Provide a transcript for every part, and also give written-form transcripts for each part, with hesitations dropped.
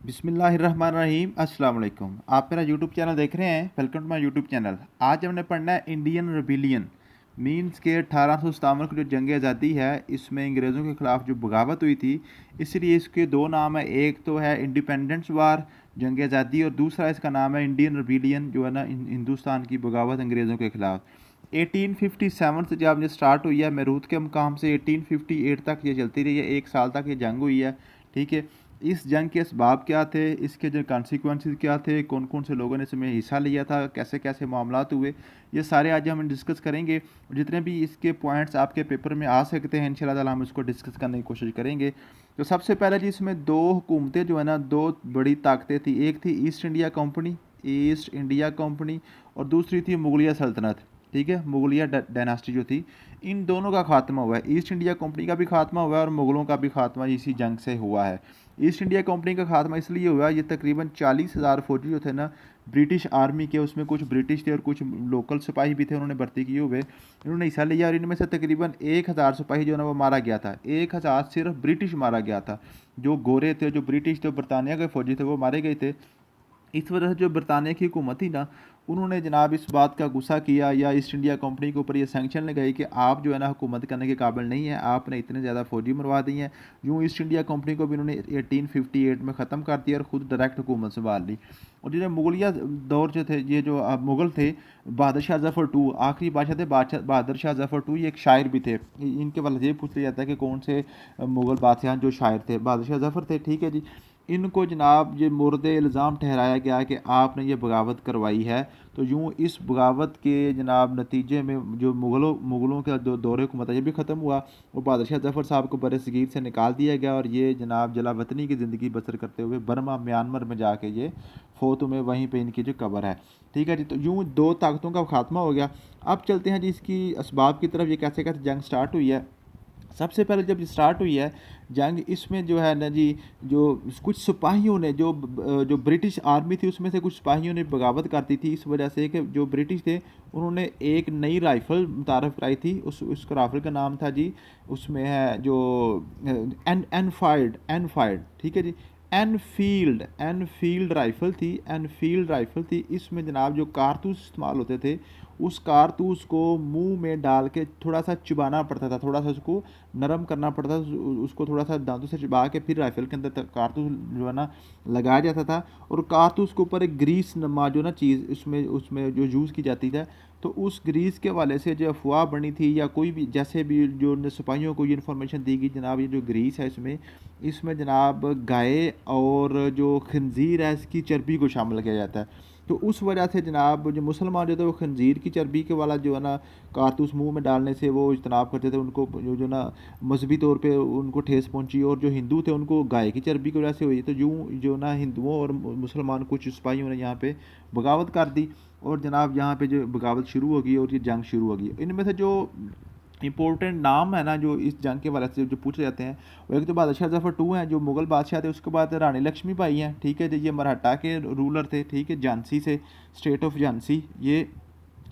बिस्मिल्लाहिर्रहमानिर्रहीम अस्सलाम वालेकुम। आप मेरा यूट्यूब चैनल देख रहे हैं। Welcome to my YouTube channel. आज हमने पढ़ना है इंडियन रिबिलियन मीन्स के 1857 की जो जंग आज़ादी है, इसमें अंग्रेज़ों के ख़िलाफ़ जो बगावत हुई थी, इसलिए इसके दो नाम है। एक तो है इंडिपेंडेंस वार जंग आज़ादी और दूसरा इसका नाम है इंडियन रिबिलियन जो है ना हिंदुस्तान की बगावत अंग्रेज़ों के ख़िलाफ़। 1857 से जब ये स्टार्ट हुई है मेरूत के मकाम से 1858 तक ये चलती रही है। 1 साल तक ये जंग हुई है। ठीक है, इस जंग के असबाब क्या थे, इसके जो कॉन्सिक्वेंसेस क्या थे, कौन कौन से लोगों ने इसमें हिस्सा लिया था, कैसे कैसे मामलात हुए, ये सारे आज हम डिस्कस करेंगे। जितने भी इसके पॉइंट्स आपके पेपर में आ सकते हैं इंशाल्लाह ताला हम इसको डिस्कस करने की कोशिश करेंगे। तो सबसे पहले जी इसमें दो हुकूमतें जो है ना, दो बड़ी ताकतें थी। एक थी east India company, east India company, और दूसरी थी मुगलिया सल्तनत। ठीक है, मुगलिया डायनास्टी जो थी, इन दोनों का खात्मा हुआ है। ईस्ट इंडिया कंपनी का भी खात्मा हुआ है और मुगलों का भी खात्मा इसी जंग से हुआ है। ईस्ट इंडिया कंपनी का खात्मा इसलिए हुआ, ये तकरीबन 40,000 फौजी जो थे ना ब्रिटिश आर्मी के, उसमें कुछ ब्रिटिश थे और कुछ लोकल सिपाही भी थे, उन्होंने भर्ती किए हुए, इन्होंने हिस्सा लिया और इनमें से तकरीबन 1,000 सिपाही जो है ना वो मारा गया था। 1,000 सिर्फ ब्रिटिश मारा गया था। जो गोरे थे, जो ब्रिटिश थे, बरतानिया के फौजी थे, वो मारे गए थे। इस वजह से जो बरतानिया की हुकूमत थी ना, उन्होंने जनाब इस बात का गुस्सा किया या ईस्ट इंडिया कंपनी के ऊपर ये सैंक्शन लगाई कि आप जो है ना हुकूमत करने के काबिल नहीं है, आपने इतने ज़्यादा फौजी मरवा दी हैं। यूँ ईस्ट इंडिया कंपनी को भी उन्होंने 1858 में ख़त्म कर दिया और ख़ुद डायरेक्ट हुकूमत संभाल ली। और जो मुगलिया दौर जो थे, ये जो मुग़ल थे, बहादुर शाह ज़फ़र टू आखिरी बादशाह थे। बहादुर शाह ज़फ़र टू ये एक शायर भी थे। इनके वाले ये पूछ लिया जाता है कि कौन से मुग़ल बादशाह जो शायर थे, बहादुर शाह ज़फ़र थे। ठीक है जी, इनको जनाब ये मुर्द इल्ज़ाम ठहराया गया कि आपने ये बगावत करवाई है। तो यूँ इस बगावत के जनाब नतीजे में जो मुग़लों का जो दौर हुकूमत है ये भी ख़त्म हुआ और बहादुर शाह ज़फ़र साहब को बरसगीर से निकाल दिया गया और ये जनाब जलावतनी की ज़िंदगी बसर करते हुए बर्मा म्यांमार में जाके ये फोत हुए, वहीं पे इनकी जो कब्र है। ठीक है जी, तो यूँ दो ताकतों का खात्मा हो गया। अब चलते हैं जी इसकी असबाब की तरफ, ये कैसे कैसे जंग स्टार्ट हुई है। सबसे पहले जब स्टार्ट हुई है जंग, इसमें जो है ना जी, जो कुछ सिपाहियों ने जो ब्रिटिश आर्मी थी उसमें से कुछ सिपाहियों ने बगावत कर दी थी, इस वजह से कि जो ब्रिटिश थे उन्होंने एक नई राइफ़ल मुतारफ़ कराई थी। उस राइफ़ल का नाम था जी, उसमें है जो एनफाइल्ड। ठीक है जी, एनफील्ड राइफ़ल थी। इसमें जनाब जो कारतूस इस्तेमाल होते थे, उस कारतूस को मुंह में डाल के थोड़ा सा चबाना पड़ता था, थोड़ा सा उसको नरम करना पड़ता था, उसको थोड़ा सा दांतों से चबा के फिर राइफल के अंदर कारतूस जो है ना लगाया जाता था। और कारतूस के ऊपर एक ग्रीस नमा जो ना चीज़ उसमें उसमें जो यूज़ की जाती है, तो उस ग्रीस के हवाले से जो अफवाह बनी थी या कोई भी जैसे भी जो सिपाहियों को ये इन्फॉर्मेशन दी गई, जनाब ये जो ग्रीस है इसमें जनाब गाय और जो खंजीर है इसकी चर्बी को शामिल किया जाता है। तो उस वजह से जनाब जो मुसलमान जो थे वो खंजीर की चर्बी के वाला जो है ना कारतूस मुंह में डालने से वो इज्तनाब करते थे। उनको जो ना मजहबी तौर पे उनको ठेस पहुंची और जो हिंदू थे उनको गाय की चर्बी की वजह से हुई। तो यूँ जो ना हिंदुओं और मुसलमान कुछ सिपाहियों ने यहाँ पे बगावत कर दी और जनाब यहाँ पे जो बगावत शुरू होगी और ये जंग शुरू होगी। इनमें से जो इंपॉर्टेंट नाम है ना जो इस जंग के वाले से जो पूछे जाते हैं, वो एक तो बादशाह ज़फ़र टू हैं जो मुग़ल बादशाह थे। उसके बाद रानी लक्ष्मीबाई हैं। ठीक है जी, ये मराठा के रूलर थे। ठीक है, झांसी से, स्टेट ऑफ झांसी, ये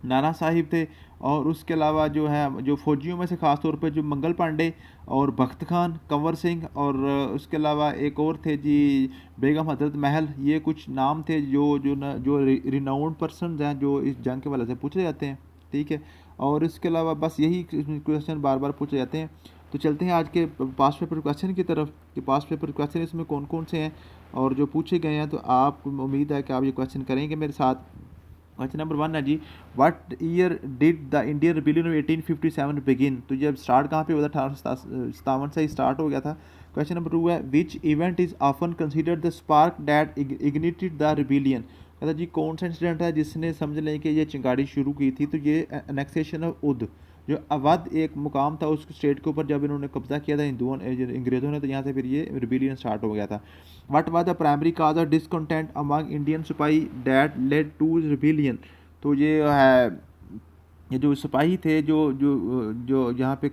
नाना साहिब थे। और उसके अलावा जो है जो फौजियों में से ख़ास तौर पे जो मंगल पांडे और बख्त खान, कंवर सिंह, और उसके अलावा एक और थे जी बेगम हजरत महल। ये कुछ नाम थे जो रिनाउंड पर्सन हैं जो इस जंग के वाले से पूछे जाते हैं। ठीक है, और इसके अलावा बस यही क्वेश्चन बार बार पूछे जाते हैं। तो चलते हैं आज के पास पेपर क्वेश्चन की तरफ कि पास पेपर क्वेश्चन इसमें कौन कौन से हैं और जो पूछे गए हैं। तो आप उम्मीद है कि आप ये क्वेश्चन करेंगे मेरे साथ। क्वेश्चन नंबर 1 है जी, what year did the Indian rebellion of 1857 begin. तो जब स्टार्ट कहाँ पे हुआ था, 1857 से ही स्टार्ट हो गया था। क्वेश्चन नंबर 2 है, which event is often considered the spark that ignited the rebellion. कहता जी कौन सा इंसिडेंट है जिसने समझ लें कि ये चिंगारी शुरू की थी। तो ये एनेक्सेशन ऑफ उद, जो अवध एक मुकाम था उस स्टेट के ऊपर, जब इन्होंने कब्जा किया था हिंदुओं अंग्रेज़ों ने, तो यहाँ से फिर ये रिबिलियन स्टार्ट हो गया था। What was the primary cause of discontent among Indian सिपाही दैट लेड टू रिबिलियन। तो ये है ये जो सिपाही थे, जो जो जो यहाँ पे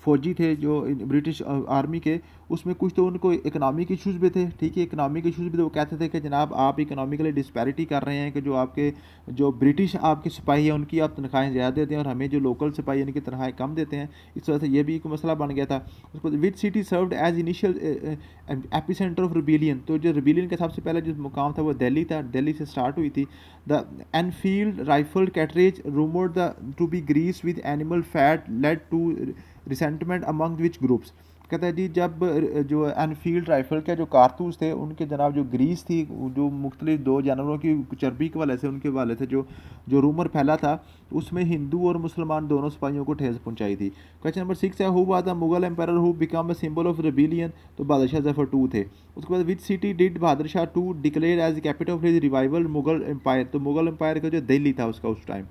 फ़ौजी थे जो ब्रिटिश आर्मी के, उसमें कुछ तो उनको इकोनॉमिक इश्यूज़ भी थे, ठीक है, इकोनॉमिक इश्यूज़ भी थे। वो कहते थे कि जनाब आप इकोनॉमिकली डिस्पैरिटी कर रहे हैं, कि जो आपके जो ब्रिटिश आपके सिपाही हैं उनकी आप तनख्वाहें ज़्यादा देते हैं और हमें जो लोकल सिपाही हैं उनकी तनख्वाहें कम देते हैं। इस वजह से ये भी एक मसला बन गया था। उसको which city served as initial epicenter of rebellion, तो जो रिबेलियन का सबसे पहले जो मुकाम था वो दिल्ली था, दिल्ली से स्टार्ट हुई थी। The Enfield rifle cartridges rumoured the to be grease with animal fat led to resentment among which groups. कहता है जी जब जो एनफील्ड राइफल के जो कारतूस थे उनके जनाब जो ग्रीस थी, जो मुख्तलिफ दो जानवरों की चर्बी के वाले से उनके वाले थे, जो जो रूमर फैला था, उसमें हिंदू और मुसलमान दोनों सिपाहियों को ठेस पहुंचाई थी। क्वेश्चन नंबर 6 है, who was the Mughal empire who become a symbol of rebellion, तो बहादुर शाह जफर टू थे। उसके बाद which city did Bahadur Shah two declare as capital of his revival Mughal empire, तो मुगल एम्पायर का जो दिल्ली था उसका उस टाइम।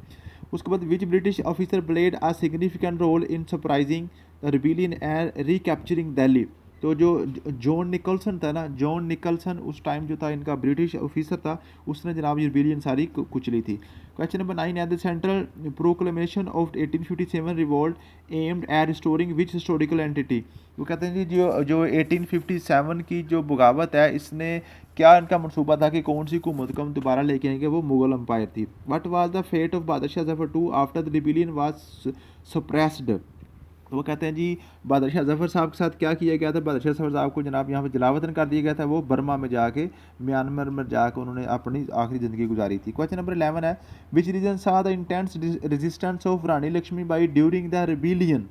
उसके बाद which British officer played a significant role in surprising the rebellion and recapturing Delhi, तो जो जॉन निकलसन था ना, जॉन निकलसन उस टाइम जो था इनका ब्रिटिश ऑफिसर था, उसने जनाब ये रिबेलियन सारी कुचली थी। क्वेश्चन नंबर 9 है, the central proclamation of 1857 revolt aimed at restoring which historical entity, वो कहते हैं जी जो जो 1857 की जो बगावत है, इसने क्या इनका मनसूबा था कि कौन सी हुकूमत को हम दोबारा लेके आएंगे, वो मुगल एम्पायर थी। What was the fate of Bahadur Shah Zafar two after the rebellion was suppressed, तो वो कहते हैं जी बहादुर शाह जफर साहब के साथ क्या किया गया था। बहादुर शाह जफर साहब को जनाब यहाँ पर जलावतन कर दिया गया था, वो बर्मा में जाके म्यांमार में जाकर उन्होंने अपनी आखिरी ज़िंदगी गुजारी थी। क्वेश्चन नंबर 11 है, which region saw the intense resistance of Rani Lakshmibai during the rebellion,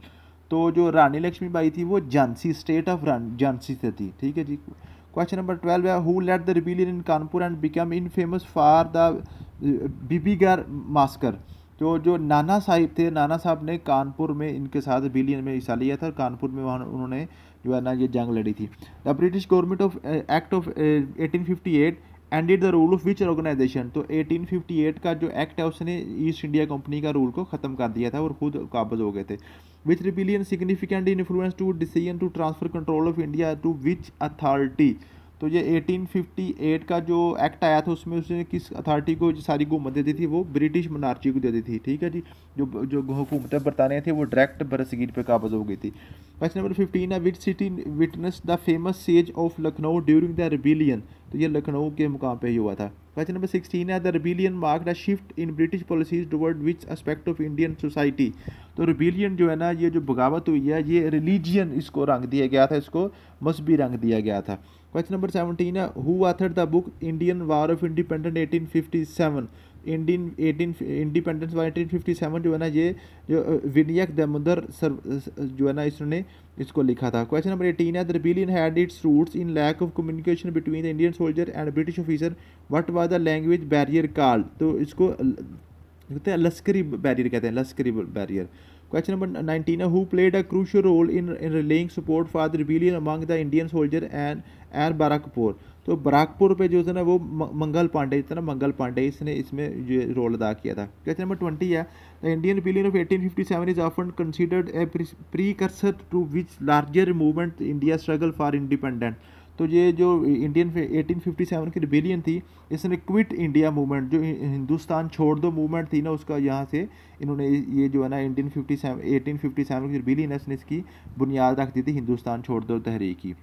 तो जो रानी लक्ष्मीबाई थी वो झांसी, स्टेट ऑफ झांसी से थी, ठीक है जी। क्वेश्चन नंबर 12 है, who led the rebellion in Kanpur and become in famous for the Bibighar massacre, तो जो नाना साहिब थे, नाना साहब ने कानपुर में इनके साथ रिबेलियन में हिस्सा लिया था और कानपुर में वहाँ उन्होंने जो है ना ये जंग लड़ी थी। The British government of act of 1858 ended the rule of which organization, तो 1858 का जो एक्ट है उसने ईस्ट इंडिया कंपनी का रूल को ख़त्म कर दिया था और खुद काबज हो गए थे। Which rebellion significant influence to decision to transfer control of India to which authority, तो ये 1858 का जो एक्ट आया था उसमें उसने किस अथॉरिटी को सारी हुकूमत दे दी थी, वो ब्रिटिश मोनार्ची को दे दी थी, ठीक है जी। जो जो हुकूमत बरतानिया थी वो डायरेक्ट बरसगीर पे काबज हो गई थी। क्वेश्चन नंबर 15 है, which city witness the famous sage of Lucknow during the rebellion, तो ये लखनऊ के मुकाम पे ही हुआ था। क्वेश्चन नंबर 16 है, the rebellion marked a shift in British policies toward which aspect of Indian society, तो रिबेलियन जो है ना, ये जो बगावत हुई है, ये रिलीजियन इसको रंग दिया गया था, इसको मजहबी रंग दिया गया था। क्वेश्चन नंबर 17 है, who authored the book Indian war of independence 1857, Indian 18 independence war 1857 जो है ना, ये जो विनायक दामोदर सर जो है ना इसने इसको लिखा था। क्वेश्चन नंबर 18 है, the rebellion had its roots in lack of communication between the Indian soldier and British officer, what was the language barrier called, तो इसको कहते हैं लश्करी बैरियर, कहते हैं लश्करी बैरियर। क्वेश्चन नंबर 19 है, who played a crucial role in relaying support for the rebellion among the Indian soldier and Barrackpore, तो बाराकपुर पे जो था ना वो मंगल पांडे था ना, मंगल पांडे इसने इसमें ये रोल अदा किया था। क्वेश्चन नंबर 20 है, the Indian rebellion of 1857 is often considered a precursor to which larger movement India struggle for independent, तो ये जो इंडियन 1857 की रिबेलियन थी, इसने क्विट इंडिया मूवमेंट, जो हिंदुस्तान छोड़ दो मूवमेंट थी ना, उसका यहाँ से इन्होंने ये जो है ना इंडियन 57 1857 की रिबेलियन है, इसने इसकी बुनियाद रख दी थी हिंदुस्तान छोड़ दो तहरीक की।